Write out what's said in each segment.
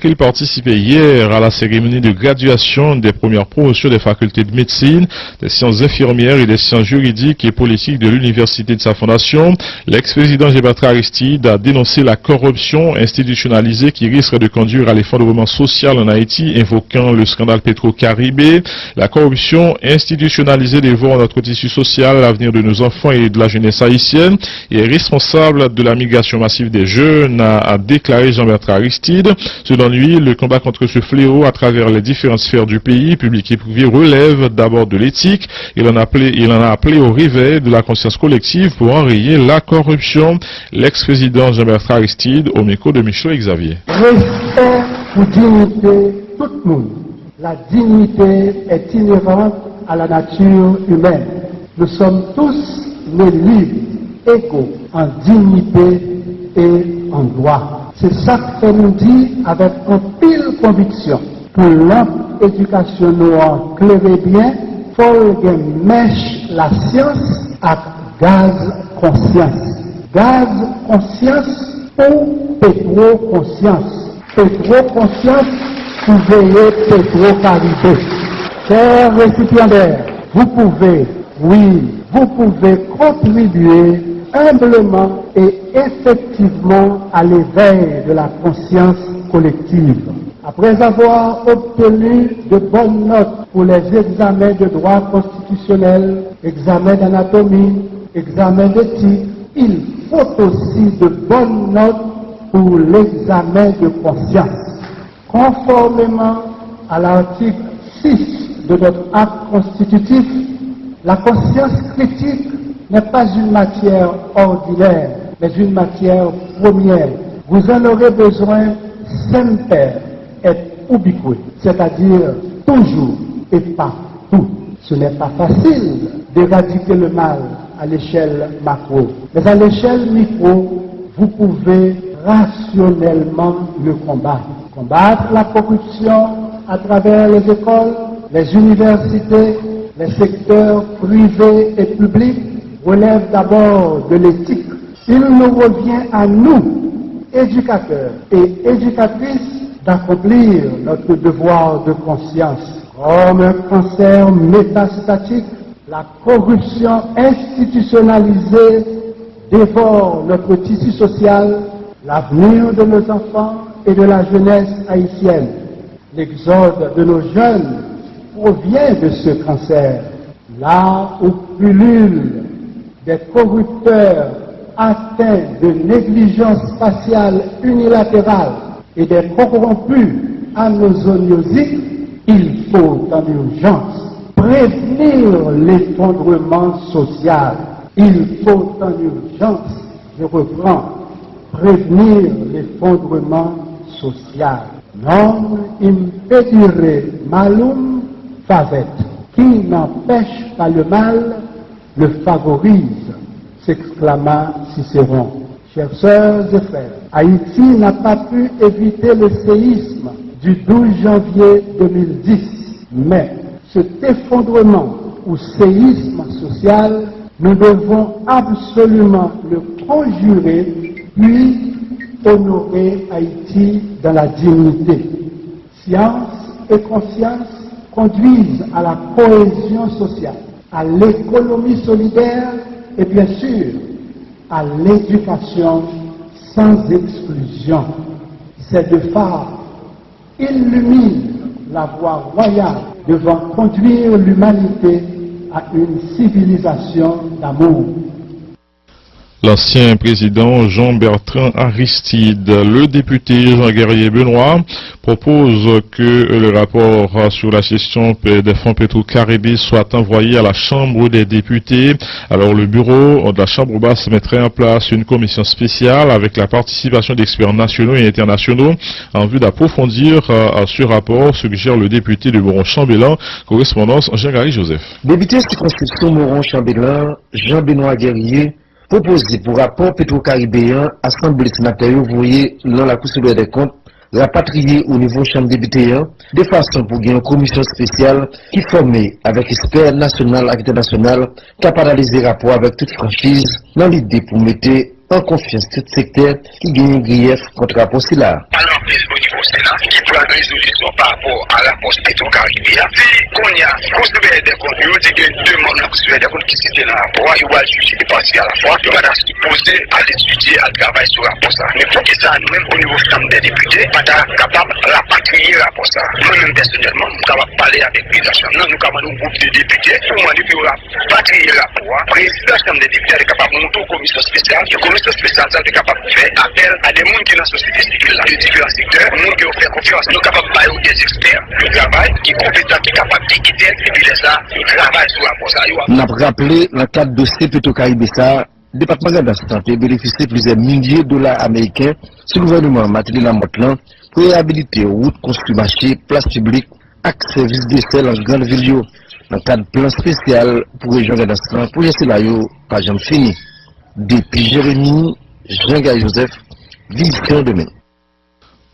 Il participait hier à la cérémonie de graduation des premières promotions des facultés de médecine, des sciences infirmières et des sciences juridiques et politiques de l'université de sa fondation. L'ex-président Jean-Bertrand Aristide a dénoncé la corruption institutionnalisée qui risque de conduire à l'effondrement social en Haïti, invoquant le scandale Petro-Caribé. La corruption institutionnalisée dévore notre tissu social, l'avenir de nos enfants et de la jeunesse haïtienne et est responsable de la migration massive des jeunes, a déclaré Jean-Bertrand Aristide. Selon lui, le combat contre ce fléau à travers les différentes sphères du pays, public et privé, relève d'abord de l'éthique. Il en a appelé au réveil de la conscience collective pour enrayer la corruption. L'ex-président Jean-Bertrand Aristide au micro de Michel Xavier. Respect pour dignité tout le monde. La dignité est inhérente à la nature humaine. Nous sommes tous nés libres, égaux, en dignité et en droit. C'est ça que nous dit avec un pile conviction. Pour l'éducation noire claire et bien, il faut que mèche la science à gaz conscience. Gaz conscience ou pétro-conscience. Pétro-conscience pour veiller Petro-Caribé. Chers récipiendaires, vous pouvez contribuer humblement et effectivement à l'éveil de la conscience collective. Après avoir obtenu de bonnes notes pour les examens de droit constitutionnel, examens d'anatomie, examens d'éthique, il faut aussi de bonnes notes pour l'examen de conscience. Conformément à l'article 6 de notre acte constitutif, la conscience critique n'est pas une matière ordinaire, mais une matière première. Vous en aurez besoin semper et ubique, c'est-à-dire toujours et partout. Ce n'est pas facile d'éradiquer le mal à l'échelle macro, mais à l'échelle micro, vous pouvez rationnellement le combattre. Combattre la corruption à travers les écoles, les universités, les secteurs privés et publics relève d'abord de l'éthique. Il nous revient à nous, éducateurs et éducatrices, d'accomplir notre devoir de conscience. Comme un cancer métastatique, la corruption institutionnalisée dévore notre tissu social, l'avenir de nos enfants et de la jeunesse haïtienne. L'exode de nos jeunes provient de ce cancer. Là où pullulent des corrupteurs atteints de négligence spatiale unilatérale et des corrompus anosoniosiques, il faut en urgence prévenir l'effondrement social. Il faut en urgence, je reprends, prévenir l'effondrement social. Non impedire malum favet. Qui n'empêche pas le mal, le favorise, s'exclama Cicéron. Chers sœurs et frères, Haïti n'a pas pu éviter le séisme du 12 janvier 2010, mais cet effondrement ou séisme social, nous devons absolument le conjurer, puis honorer Haïti dans la dignité. Science et conscience conduisent à la cohésion sociale, à l'économie solidaire et bien sûr à l'éducation sans exclusion. Ces deux phares illuminent la voie royale devant conduire l'humanité à une civilisation d'amour. L'ancien président Jean-Bertrand Aristide, le député Jean-Guerrier Benoît, propose que le rapport sur la gestion des fonds Petro-Caribé soit envoyé à la Chambre des députés. Alors le bureau de la Chambre basse mettrait en place une commission spéciale avec la participation d'experts nationaux et internationaux en vue d'approfondir ce rapport, suggère le député de Moron-Chambellan, correspondance Jean-Gary Joseph. Député circonscription Moron-Chambellan, Jean-Benoît Guerrier, proposé pour rapport pétro-caribéen, Assemblée sénatoriale, vous voyez, dans la Cour supérieure des comptes, rapatrié au niveau Chambre des députés, de façon pour gagner une commission spéciale qui formée avec experts nationaux et internationaux, qui a analysé rapport avec toute franchise, dans l'idée pour mettre en confiance tout secteur qui gagne grief contre la poste là. Alors, au niveau Sénat, qui prend une résolution par rapport à la poste Petro-Caribéen, si qu'on y a considéré des comptes, il dit que deux membres ont considéré des comptes qui s'étaient dans le rapport, il va juger des parties à la fois, il va supposer à l'étudier, à travailler sur la poste. Mais pour que ça, nous-mêmes, au niveau Chambre des députés, pas capable de rapatrier la poste. Moi-même, personnellement, nous sommes capables de parler avec les Chambre. Nous sommes capables de groupe de députés, pour moi, depuis rapatrier la poste. Président de la Chambre des députés est capable de monter une commission spéciale. La commission spéciale est capable de faire appel à des gens qui sont dans la société civile, des différents secteurs, des gens qui ont fait confiance. Nous sommes capables de parler des experts, le travail, qui est compétent, qui est capable d'équiter, et puis ça, ils travaillent sur la poste. On a rappelé, dans le cadre de dossier Petro-Caribéen, le département de la santé bénéficie de plusieurs milliers de dollars américains sur le gouvernement Matéli Lamotlan pour réhabiliter routes, construire marché, place publique, avec service de sel en grande ville. Dans le cadre de plan spécial pour région de l'instant, pour laisser là, pas jamais fini. Depuis Jérémy, Jean-Guy Joseph, Vision demain.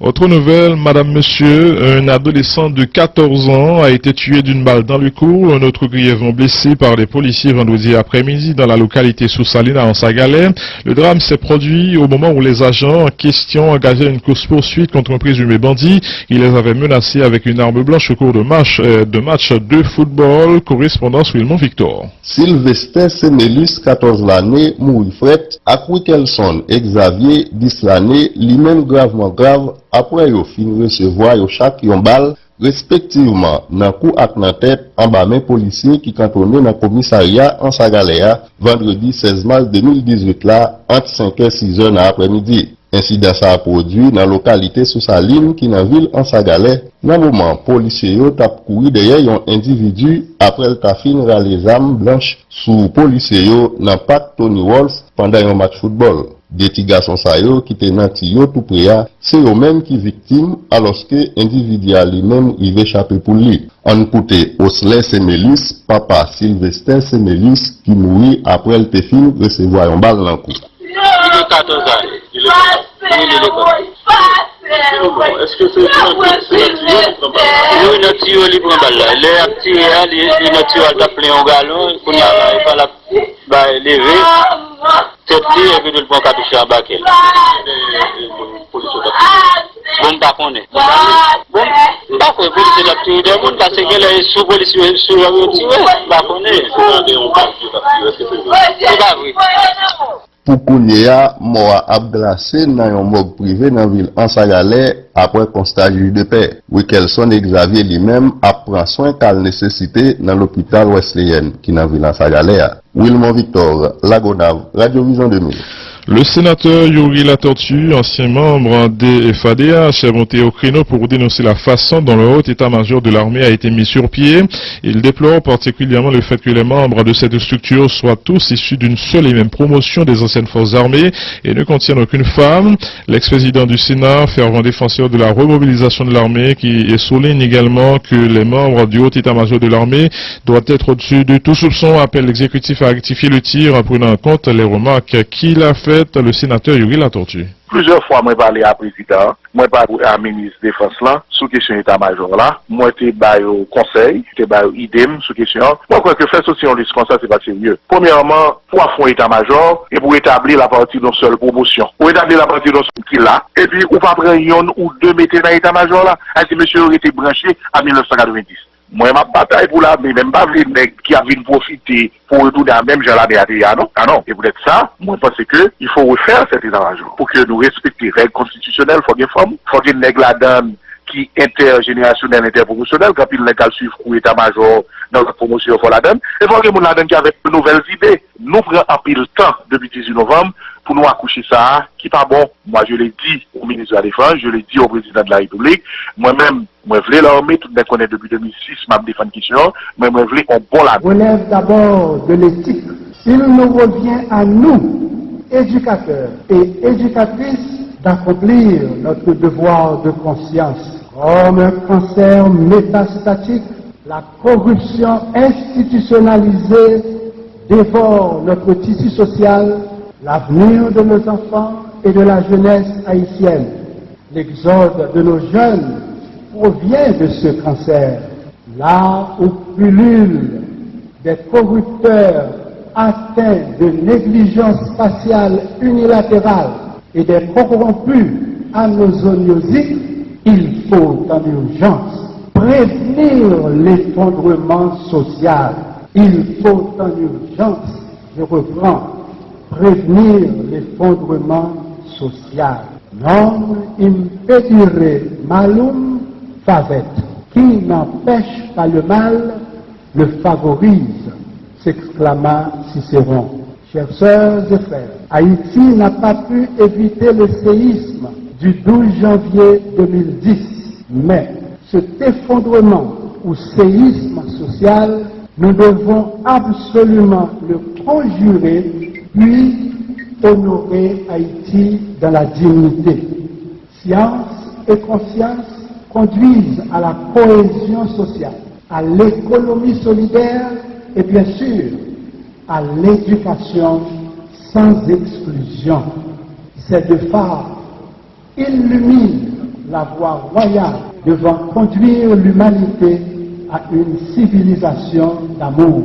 Autre nouvelle, madame, monsieur, un adolescent de 14 ans a été tué d'une balle dans le cou, un autre grièvement blessé par des policiers vendredi après-midi dans la localité sous Salina en Sagalais. Le drame s'est produit au moment où les agents en question engageaient une course-poursuite contre un présumé bandit. Ils les avaient menacés avec une arme blanche au cours de match de football. Correspondance Wilmon Victor. Sylvester Semelus, 14 l'année, mourit fret, ak Wickelson et Xavier, 10 l'année, lui-même gravement grave, après yo fin recevoir yo chaque yon balle, respectivement nan kou ak nan tête en bas main policier qui cantonné dans commissariat en Sagalea vendredi 16 mars 2018 là entre 5h et 6h dans l'après-midi. Incident ça a produit dans la localité sous Saline qui dans ville en Sagalais. Dans moment policier yo tap couru derrière yon individu après le tafine les armes blanches sous policier yo dans parc Tony Wolf pendant un match football. Des petits garçons sa yo qui te nan ti yo tout près, c'est eux même qui victime alors que individu lui-même il va échapper pour lui. On écoute Osley Semelus, papa Sylvester Semelus qui mourit après le tefin recevoir un balle dans le cou. Il est 14 ans. Il est est-ce que c'est notre tuyau qui prend balle là? Il est actif, notre tuyau a appelé un galon, il va la lever. Cette fille est venue pour cartouche à Bakel. Bon, pas qu'on est. Bon, pas qu'on est policier de la petite idée, parce qu'elle est sous policier, sous la route, pas qu'on est. C'est pas vrai. Pour Kounia, Moa Abdrassé dans un morgue privé dans la ville en Sagalais après constat juge de paix. Wickelson et Xavier lui-même apprend soin qu'elle nécessité dans l'hôpital Wesleyen qui dans la ville en Sagalais. Wilmon Victor, Lagonave, Radio Vision 2000. Le sénateur Yuri Latortue, ancien membre des FADH, est monté au créneau pour dénoncer la façon dont le haut état-major de l'armée a été mis sur pied. Il déplore particulièrement le fait que les membres de cette structure soient tous issus d'une seule et même promotion des anciennes forces armées et ne contiennent aucune femme. L'ex-président du Sénat, fervent défenseur de la remobilisation de l'armée, qui souligne également que les membres du haut état-major de l'armée doivent être au-dessus de tout soupçon, appelle l'exécutif à rectifier le tir en prenant en compte les remarques qu'il a faites le sénateur Yuri Latortue. Plusieurs fois, moi, parlé à président, moi, parlé à ministre de défense là, sous question état-major là. Moi, j'étais au conseil, j'étais au idem sous question. Moi, quoi que faire aussi en liste comme ça, c'est pas sérieux. Premièrement, pour affronter état-major et pour établir la partie d'une seule promotion. Pour établir la partie d'une seule qui là. Et puis, ou pas prendre une ou deux mettre dans l'état-major là. Si monsieur aurait été branché à 1990. Moi, ma bataille pour l'armée, même pas les mecs qui avaient profité pour retourner à même genre la non? Ah non. Et peut-être ça, moi, je pense que il faut refaire cet état-major. Pour que nous respections les règles constitutionnelles, il faut qu'il y ait une femme, il faut qu'il y ait une règle là-dedans qui intergénérationnelle, interpromotionnelle, quand il n'est suivre pour état-major dans la promotion, il faut la donne. Et il faut qu'il y ait là-dedans qui avait de nouvelles idées. Nous prenons un peu de temps depuis 18 novembre pour nous accoucher ça, qui pas bon. Moi, je l'ai dit au ministre de la Défense, je l'ai dit au président de la République. Moi-même, moi, je voulais l'armée, tout le monde connaît depuis 2006, m'a défendu question, mais moi, je voulais qu'on bon la. Relève d'abord de l'éthique. Il nous revient à nous, éducateurs et éducatrices, d'accomplir notre devoir de conscience. Comme un cancer métastatique, la corruption institutionnalisée dévore notre tissu social, l'avenir de nos enfants et de la jeunesse haïtienne. L'exode de nos jeunes provient de ce cancer. Là où pullulent des corrupteurs atteints de négligence spatiale unilatérale et des corrompus anosoniosiques, il faut en urgence prévenir l'effondrement social. Il faut en urgence, je reprends, prévenir l'effondrement social. Non impedire malum favet. Qui n'empêche pas le mal, le favorise, s'exclama Cicéron. Chers sœurs et frères, Haïti n'a pas pu éviter le séisme du 12 janvier 2010, mais cet effondrement ou séisme social, nous devons absolument le conjurer, puis honorer Haïti dans la dignité. Science et conscience conduisent à la cohésion sociale, à l'économie solidaire et bien sûr à l'éducation sans exclusion. Ces deux phares illuminent la voie royale devant conduire l'humanité à une civilisation d'amour.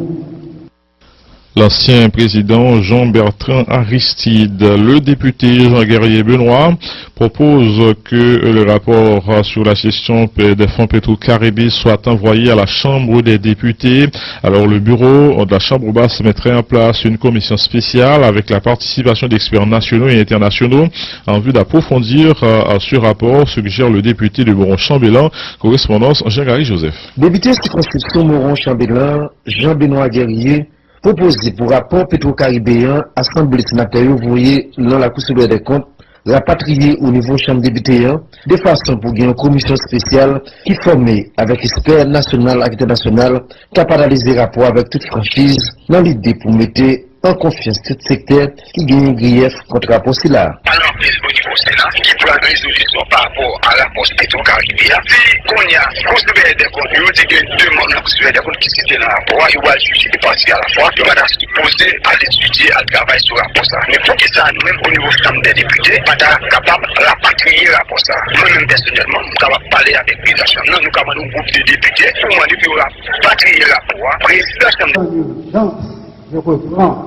L'ancien président Jean-Bertrand Aristide, le député Jean-Guerrier Benoît, propose que le rapport sur la gestion des fonds Petro-Caribé soit envoyé à la Chambre des députés. Alors le bureau de la Chambre basse mettrait en place une commission spéciale avec la participation d'experts nationaux et internationaux en vue d'approfondir ce rapport, suggère le député de Moron-Chambellan, correspondance Jean-Gary Joseph. Député circonscription Moron-Chambellan, Jean-Benoît Guerrier, proposé pour rapport pétro-caribéen, Assemblée sénatoriale ouvrier dans la Cour supérieure des comptes, rapatrié au niveau chambre des députés, de façon pour gagner une commission spéciale qui formée avec experts nationaux et internationaux, capable d'analyser rapport avec toute franchise, dans l'idée pour mettre en confiance tout secteur qui gagne grief contre rapport là. Alors, au niveau Sénat, qui prend une résolution par rapport à la poste pétro-caribéen, si qu'on y a considéré des comptes, il dit que deux membres considérés des comptes qui citent dans le rapport, il va juger les parties à la fois, il va supposer à l'étudier, à travailler sur le rapport ça. Mais pour que ça, nous-mêmes au niveau chambre des députés, pas capable de rapatrier le rapport ça. Nous-mêmes personnellement, nous sommes capables de parler avec le président de la chambre, nous sommes un groupe de députés, pour moi, depuis rapatrier le rapport, président de la chambre. En urgence, je reprends,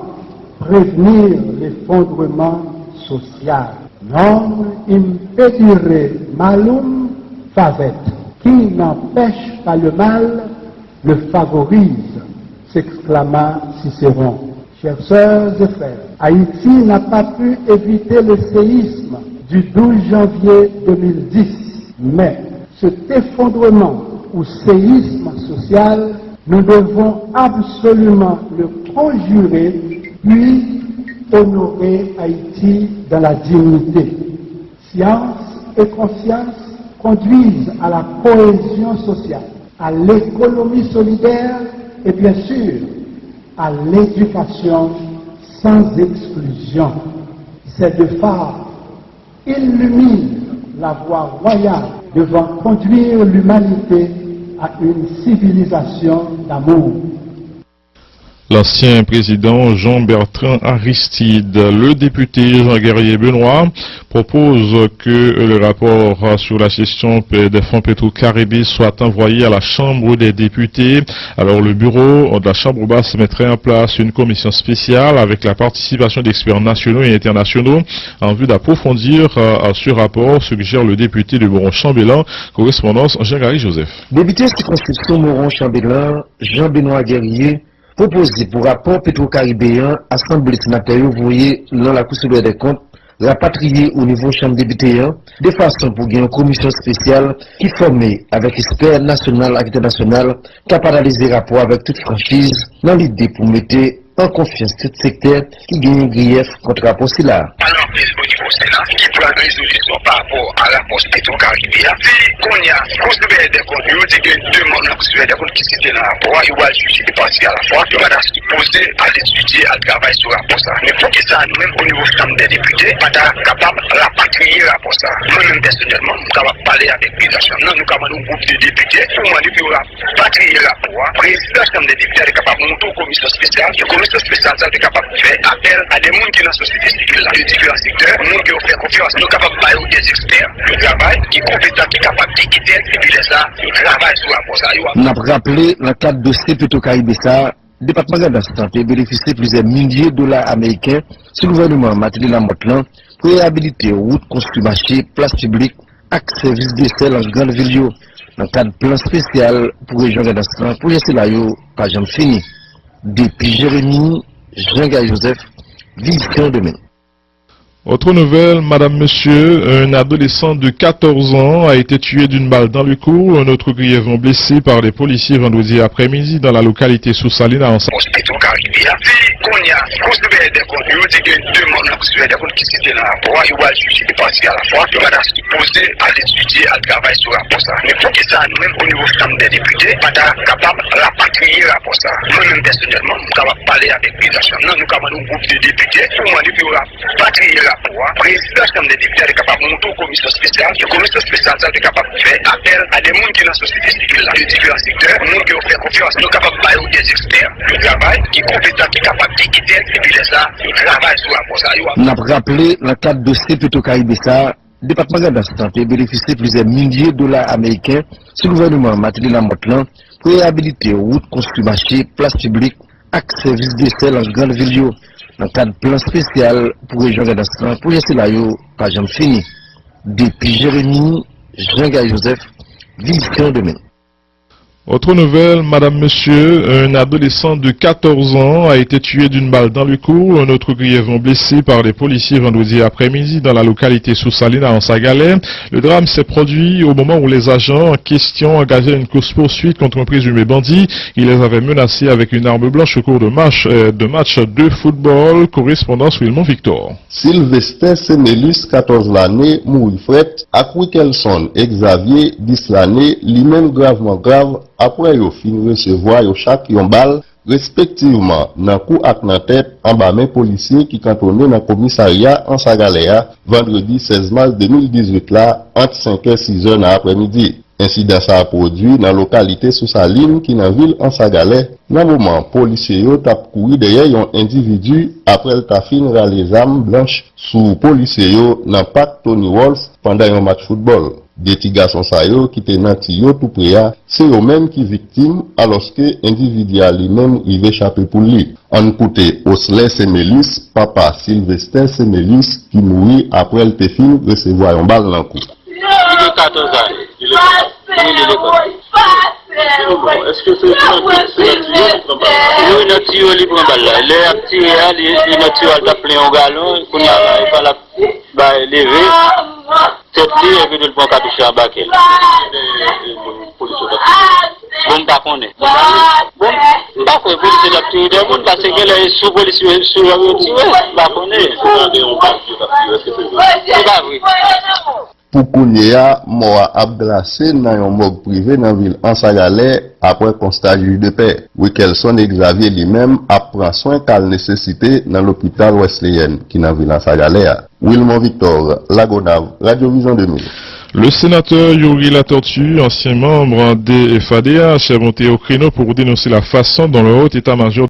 prévenir l'effondrement social. Non impedire malum favet. Qui n'empêche pas le mal, le favorise, s'exclama Cicéron. Chers sœurs et frères, Haïti n'a pas pu éviter le séisme du 12 janvier 2010, mais cet effondrement ou séisme social, nous devons absolument le conjurer, puis honorer Haïti dans la dignité. Science et conscience conduisent à la cohésion sociale, à l'économie solidaire et bien sûr à l'éducation sans exclusion. Ces deux phares illuminent la voie royale devant conduire l'humanité à une civilisation d'amour. L'ancien président Jean-Bertrand Aristide, le député Jean-Guerrier Benoît, propose que le rapport sur la gestion des fonds Petro-Caribé soit envoyé à la Chambre des députés. Alors le bureau de la Chambre basse mettrait en place une commission spéciale avec la participation d'experts nationaux et internationaux en vue d'approfondir ce rapport, suggère le député de Moron-Chambellan, correspondance Jean-Gary Joseph. Député circonscription Moron-Chambellan, Jean-Benoît Guerrier, proposé pour rapport pétro-caribéen, Assemblée sénatoriale ouvrier dans la Cour supérieure des comptes, rapatrié au niveau chambre des députés, de façon pour gagner une commission spéciale qui formée avec experts nationaux et internationaux, capable d'analyser rapport avec toute franchise, dans l'idée pour mettre en confiance tout secteur qui gagne grief contre rapport là. Alors, au niveau Sénat, qui prend une résolution par rapport à la poste pétro-caribéen, si qu'on y a considéré des comptes, il dit que deux membres considérés des comptes qui citent dans le rapport, il va juger les parties à la fois, il va supposer à l'étudier, à travailler sur le rapport ça. Mais pour que ça, nous-mêmes au niveau chambre des députés, pas capable de rapatrier le rapport ça. Nous-mêmes personnellement, nous sommes capables de parler avec le président de la chambre, nous sommes un groupe de députés, pour moi, depuis rapatrier le rapport, le président de la chambre des députés est capable de monter une commission spéciale, une commission spéciale ça est capable de faire appel à des gens qui sont dans la société civile, de différents secteurs, des gens qui ont fait confiance, nous sommes capables de parler des experts, le travail, qui est compétent, qui est capable d'équiter, et puis ça, le travail sur la rapport ça. On a rappelé, dans le cadre de dossier Petro-Caribé ça, le département de la santé bénéficie de plusieurs milliers de dollars américains sur le gouvernement Matéli Lamotlan pour réhabiliter routes, construire marché, place publique et services d'essai dans grande ville. Dans le cadre plan spécial pour région de la pour laisser là, pas jamais fini. Depuis Jérémy, Jean-Guy Joseph, Vision Demain. Autre nouvelle, madame, monsieur, un adolescent de 14 ans a été tué d'une balle dans le cou, un autre grièvement blessé par les policiers vendredi après-midi dans la localité sous Saline à Ansa. Président Chambre des députés est capable de monter au commission spéciale. Le commission spéciale est capable de faire appel à des gens qui sont dans la société civile, de différents secteurs, des gens qui ont fait confiance. Nous sommes capables de faire des experts, le travail, qui est compétent, qui est capable d'équiter, et puis ça, le travail sur la poste. On a rappelé, dans le cadre de Séputo Caribessa, le département de la santé bénéficie de plusieurs milliers de dollars américains sur le gouvernement Matéli Lamotlan pour réhabiliter routes, construire marché, place publique et services d'essai dans grande ville. Dans le cadre plan spécial pour région de la pour laisser là, pas jamais fini. Depuis Jérémy, Jean-Guy Joseph, Vision Demain. Autre nouvelle, madame, monsieur, un adolescent de 14 ans a été tué d'une balle dans le cou, un autre grièvement blessé par les policiers vendredi après-midi dans la localité sous Saline à Ansa-Galais. Le drame s'est produit au moment où les agents en question engageaient une course-poursuite contre un présumé bandit. Ils les avaient menacés avec une arme blanche au cours de match de football. Correspondance Wilmon Victor. Sylvester Semelus, 14 l'année, mourit fret, à Wilkelson, Xavier, 10 l'année, lui-même gravement grave, après yo fin recevoir yo chaque yon balle respectivement dans cou ak nan tête en bas main policier qui cantonné dans commissariat en Sagalea vendredi 16 mars 2018 là entre 5h et 6h dans l'après-midi. Incident ça a produit dans la localité sous Saline qui dans ville en Sagalais. Dans le moment, policiers yo tap couru derrière un individu après le tafine les armes blanches sous policiers yo dans parc Tony Wolf pendant un match football. Des petits garçons qui étaient dans Tio tout près, c'est eux-mêmes qui victimes alors que l'individu lui-même il va échapper pour lui. On écoute Osley Semelus, papa Sylvester Semelus qui mourit après le tefine recevoir un balle dans le cou. Il est 14 ans. Il est est-ce que c'est un tuyau libre en balle? Il est actif, il est naturel d'appeler un galon, il faut la lever. Cette fille est venue pour cartoucher en bas. Bon, pas qu'on est. Bon, pas qu'on est policier d'activité. Des gens parce qu'elle est sous policier, sous la voiture. Pas qu'on est. C'est pas vrai. Pour Kounia, mort abglacé dans un morgue privé dans la ville en Sagalais après constat juge de paix. Wilkelson Xavier lui-même apprend soin qu'elle nécessité dans l'hôpital Wesleyan qui dans la ville en Sagalais. Wilmon Victor, Lagonave, Radio Vision 2000. Le sénateur Yuri Latortue, ancien membre des FADH, est monté au créneau pour dénoncer la façon dont le haut état-major